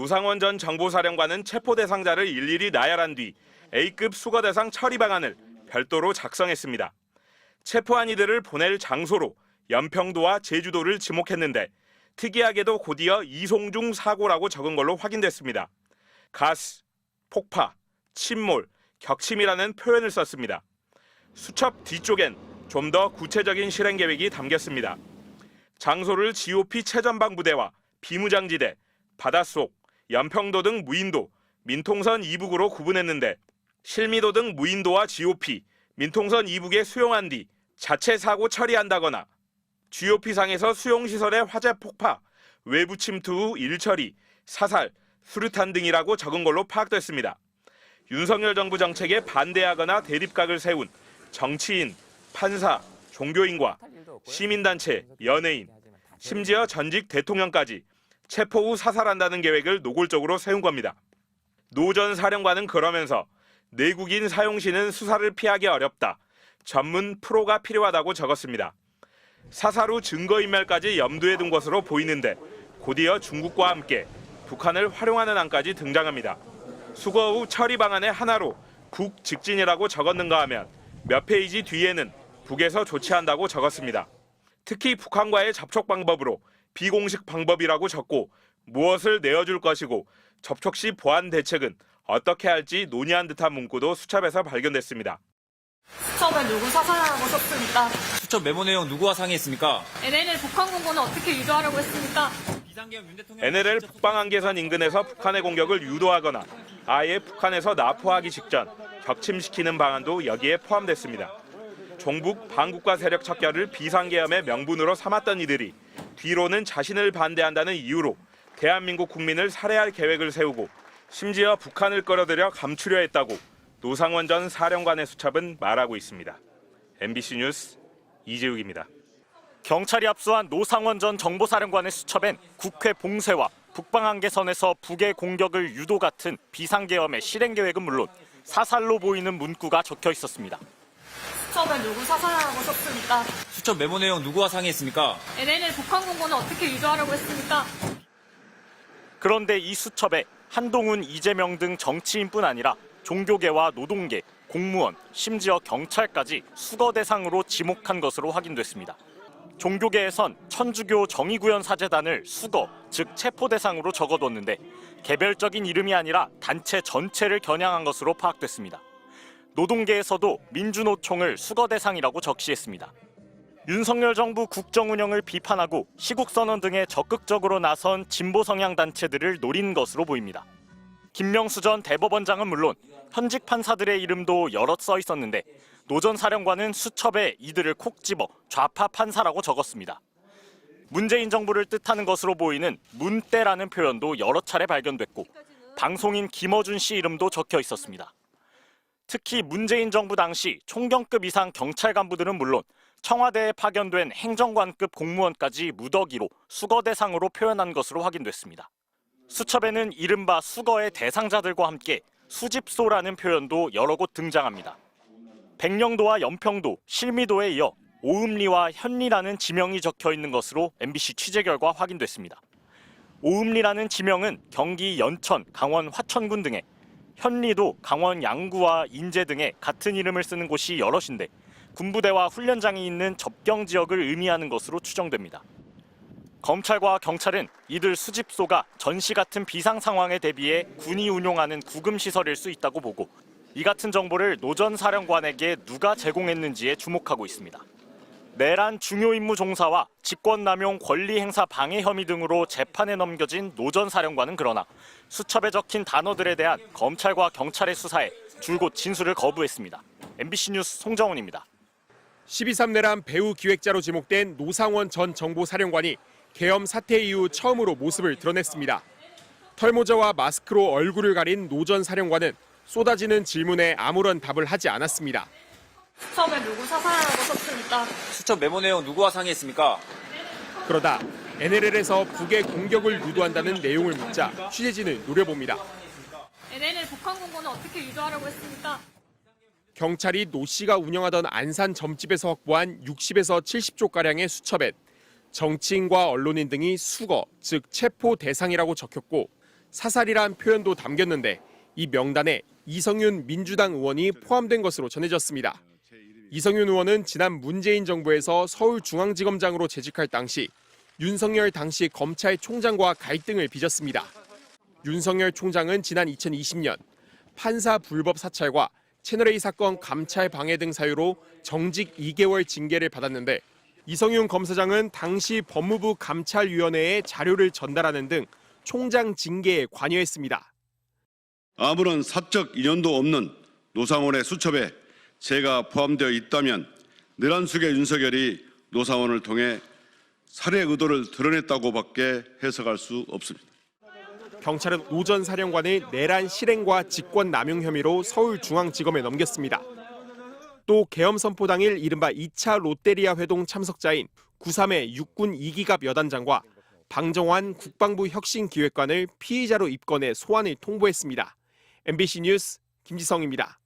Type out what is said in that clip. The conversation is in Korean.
노상원 전 정보사령관은 체포 대상자를 일일이 나열한 뒤 A급 수거 대상 처리 방안을 별도로 작성했습니다. 체포한 이들을 보낼 장소로 연평도와 제주도를 지목했는데 특이하게도 곧이어 이송 중 사고라고 적은 걸로 확인됐습니다. 가스, 폭파, 침몰, 격침이라는 표현을 썼습니다. 수첩 뒤쪽엔 좀 더 구체적인 실행 계획이 담겼습니다. 장소를 GOP 최전방 부대와 비무장지대, 바닷속, 연평도 등 무인도, 민통선 이북으로 구분했는데 실미도 등 무인도와 GOP, 민통선 이북에 수용한 뒤 자체 사고 처리한다거나 GOP상에서 수용시설의 화재 폭파, 외부 침투 후 일처리, 사살, 수류탄 등이라고 적은 걸로 파악됐습니다. 윤석열 정부 정책에 반대하거나 대립각을 세운 정치인, 판사, 종교인과 시민단체, 연예인, 심지어 전직 대통령까지 체포 후 사살한다는 계획을 노골적으로 세운 겁니다. 노 전 사령관은 그러면서 내국인 사용시는 수사를 피하기 어렵다. 전문 프로가 필요하다고 적었습니다. 사살 후 증거인멸까지 염두에 둔 것으로 보이는데 곧이어 중국과 함께 북한을 활용하는 안까지 등장합니다. 수거 후 처리 방안의 하나로 국 직진이라고 적었는가 하면 몇 페이지 뒤에는 북에서 조치한다고 적었습니다. 특히 북한과의 접촉 방법으로 비공식 방법이라고 적고 무엇을 내어줄 것이고 접촉 시 보안 대책은 어떻게 할지 논의한 듯한 문구도 수첩에서 발견됐습니다. 수첩에 누구 사살하라고 썼습니까? 수첩 메모 내용 누구와 상의했습니까? NLL 북한 공고는 어떻게 유도하려고 했습니까? NLL 북방한계선 인근에서 북한의 공격을 유도하거나 아예 북한에서 납포하기 직전 격침시키는 방안도 여기에 포함됐습니다. 종북 반국가 세력 척결을 비상계엄의 명분으로 삼았던 이들이 뒤로는 자신을 반대한다는 이유로 대한민국 국민을 살해할 계획을 세우고 심지어 북한을 끌어들여 감추려 했다고 노상원 전 사령관의 수첩은 말하고 있습니다. MBC 뉴스 이재욱입니다. 경찰이 압수한 노상원 전 정보사령관의 수첩엔 국회 봉쇄와 북방한계선에서 북의 공격을 유도 같은 비상계엄의 실행계획은 물론 사살로 보이는 문구가 적혀 있었습니다. 수첩에 누구 사살하라고 썼습니까? 수첩 메모 내용 누구와 상의했습니까? NLL 북한 공고는 어떻게 유도하려고 했습니까? 그런데 이 수첩에 한동훈, 이재명 등 정치인뿐 아니라 종교계와 노동계, 공무원, 심지어 경찰까지 수거 대상으로 지목한 것으로 확인됐습니다. 종교계에선 천주교 정의구현 사제단을 수거, 즉 체포 대상으로 적어뒀는데 개별적인 이름이 아니라 단체 전체를 겨냥한 것으로 파악됐습니다. 노동계에서도 민주노총을 수거 대상이라고 적시했습니다. 윤석열 정부 국정 운영을 비판하고 시국선언 등에 적극적으로 나선 진보 성향 단체들을 노린 것으로 보입니다. 김명수 전 대법원장은 물론 현직 판사들의 이름도 여럿 써 있었는데 노 전 사령관은 수첩에 이들을 콕 집어 좌파 판사라고 적었습니다. 문재인 정부를 뜻하는 것으로 보이는 문대라는 표현도 여러 차례 발견됐고 방송인 김어준 씨 이름도 적혀 있었습니다. 특히 문재인 정부 당시 총경급 이상 경찰 간부들은 물론 청와대에 파견된 행정관급 공무원까지 무더기로 수거 대상으로 표현한 것으로 확인됐습니다. 수첩에는 이른바 수거의 대상자들과 함께 수집소라는 표현도 여러 곳 등장합니다. 백령도와 연평도, 실미도에 이어 오음리와 현리라는 지명이 적혀 있는 것으로 MBC 취재 결과 확인됐습니다. 오음리라는 지명은 경기 연천, 강원 화천군 등에, 현리도 강원 양구와 인제 등에 같은 이름을 쓰는 곳이 여럿인데 군부대와 훈련장이 있는 접경 지역을 의미하는 것으로 추정됩니다. 검찰과 경찰은 이들 수집소가 전시 같은 비상 상황에 대비해 군이 운용하는 구금시설일 수 있다고 보고 이 같은 정보를 노 전 사령관에게 누가 제공했는지에 주목하고 있습니다. 내란 중요 임무 종사와 직권남용 권리행사 방해 혐의 등으로 재판에 넘겨진 노 전 사령관은 그러나 수첩에 적힌 단어들에 대한 검찰과 경찰의 수사에 줄곧 진술을 거부했습니다. MBC 뉴스 송정훈입니다. 12.3 내란 배후 기획자로 지목된 노상원 전 정보사령관이 계엄 사태 이후 처음으로 모습을 드러냈습니다. 털모자와 마스크로 얼굴을 가린 노 전 사령관은 쏟아지는 질문에 아무런 답을 하지 않았습니다. 수첩에 누구 사살하라고 썼습니까? 수첩 메모 내용 누구와 상의했습니까? 그러다 NLL에서 북의 공격을 유도한다는 내용을 묻자 취재진을 노려봅니다. NLL 북한 공고는 어떻게 유도하려고 했습니까? 경찰이 노 씨가 운영하던 안산 점집에서 확보한 60에서 70조가량의 수첩엔 정치인과 언론인 등이 수거, 즉 체포 대상이라고 적혔고 사살이란 표현도 담겼는데 이 명단에 이성윤 민주당 의원이 포함된 것으로 전해졌습니다. 이성윤 의원은 지난 문재인 정부에서 서울중앙지검장으로 재직할 당시 윤석열 당시 검찰총장과 갈등을 빚었습니다. 윤석열 총장은 지난 2020년 판사 불법 사찰과 채널A 사건 감찰 방해 등 사유로 정직 2개월 징계를 받았는데 이성윤 검사장은 당시 법무부 감찰위원회에 자료를 전달하는 등 총장 징계에 관여했습니다. 아무런 사적 인연도 없는 노상원의 수첩에 제가 포함되어 있다면 내란숙의 윤석열이 노상원을 통해 살해 의도를 드러냈다고밖에 해석할 수 없습니다. 경찰은 오 전 사령관을 내란 실행과 직권 남용 혐의로 서울중앙지검에 넘겼습니다. 또 계엄 선포 당일 이른바 2차 롯데리아 회동 참석자인 93의 육군 2기갑 여단장과 방정환 국방부 혁신기획관을 피의자로 입건해 소환을 통보했습니다. MBC 뉴스 김지성입니다.